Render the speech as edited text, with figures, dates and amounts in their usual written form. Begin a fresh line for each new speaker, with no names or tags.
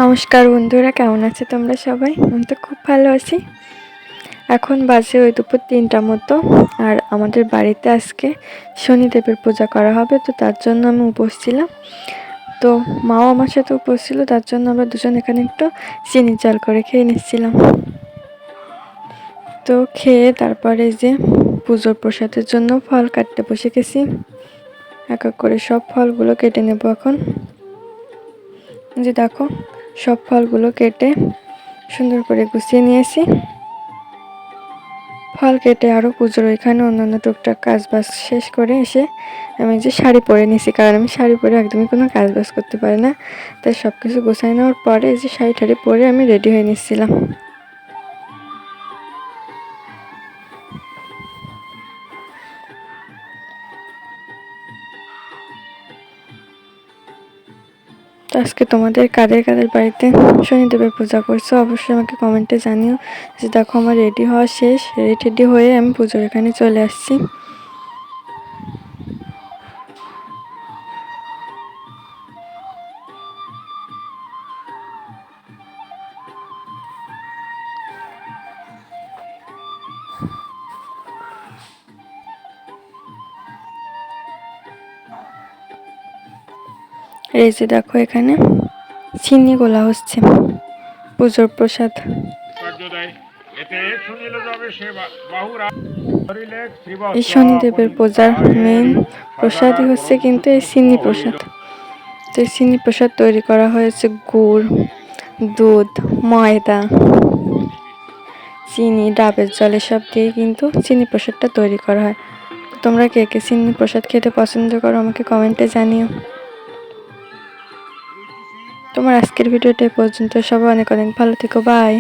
নমস্কার বন্ধুরা, কেমন আছে তোমরা সবাই? আমি তো খুব ভালো আছি। এখন বাজে ওই দুপুর ৩টার মতো। আর আমাদের বাড়িতে আজকে শনিদেবের পূজা করা হবে, তো তার জন্য আমি উপোস ছিলাম। তো মাও আমার সাথে উপোস ছিল, তার জন্য আমরা দুজন এখানে একটু চিনি চাল করে খেয়ে নিচ্ছিলাম। তো খেয়ে তারপরে যে পুজোর প্রসাদের জন্য ফল কাটতে বসে গেছি। এক এক করে সব ফলগুলো কেটে নেব এখন। যে দেখো, সব ফলগুলো কেটে সুন্দর করে গুছিয়ে নিয়েছি। ফল কেটে আরও পুজোর ওইখানে অন্যান্য টুকটাক কাজবাজ শেষ করে এসে আমি যে শাড়ি পরে নিয়েছি, কারণ আমি শাড়ি পরে একদমই কোনো কাজবাজ করতে পারি না। তাই সব কিছু গোছাই নেওয়ার পরে যে শাড়ি ঠাড়ি পরে আমি রেডি হয়ে নিচ্ছিলাম। তো আজকে তোমাদের কাদের কাদের বাড়িতে শনিদেবের পূজা করছো অবশ্যই আমাকে কমেন্টে জানিও। যে দেখো, আমার রেডি হওয়া শেষ, রেডি হয়ে আমি পুজোর এখানে চলে আসছি। এই যে দেখো, এখানে চিনি গোলা হচ্ছে পুজোর প্রসাদ। এই শনিদেবের পূজার মেন প্রসাদই হচ্ছে কিন্তু এই চিনি প্রসাদ। তো এই চিনি প্রসাদ তৈরি করা হয়েছে গুড়, দুধ, ময়দা, চিনি, ডাবের জল এসব দিয়ে কিন্তু চিনি প্রসাদটা তৈরি করা হয়। তোমরা কে কে চিনি প্রসাদ খেতে পছন্দ করো আমাকে কমেন্টে জানিও। তোমার আজকের ভিডিওটা পর্যন্ত, সবাই অনেক অনেক ভালো থেকো, বাই।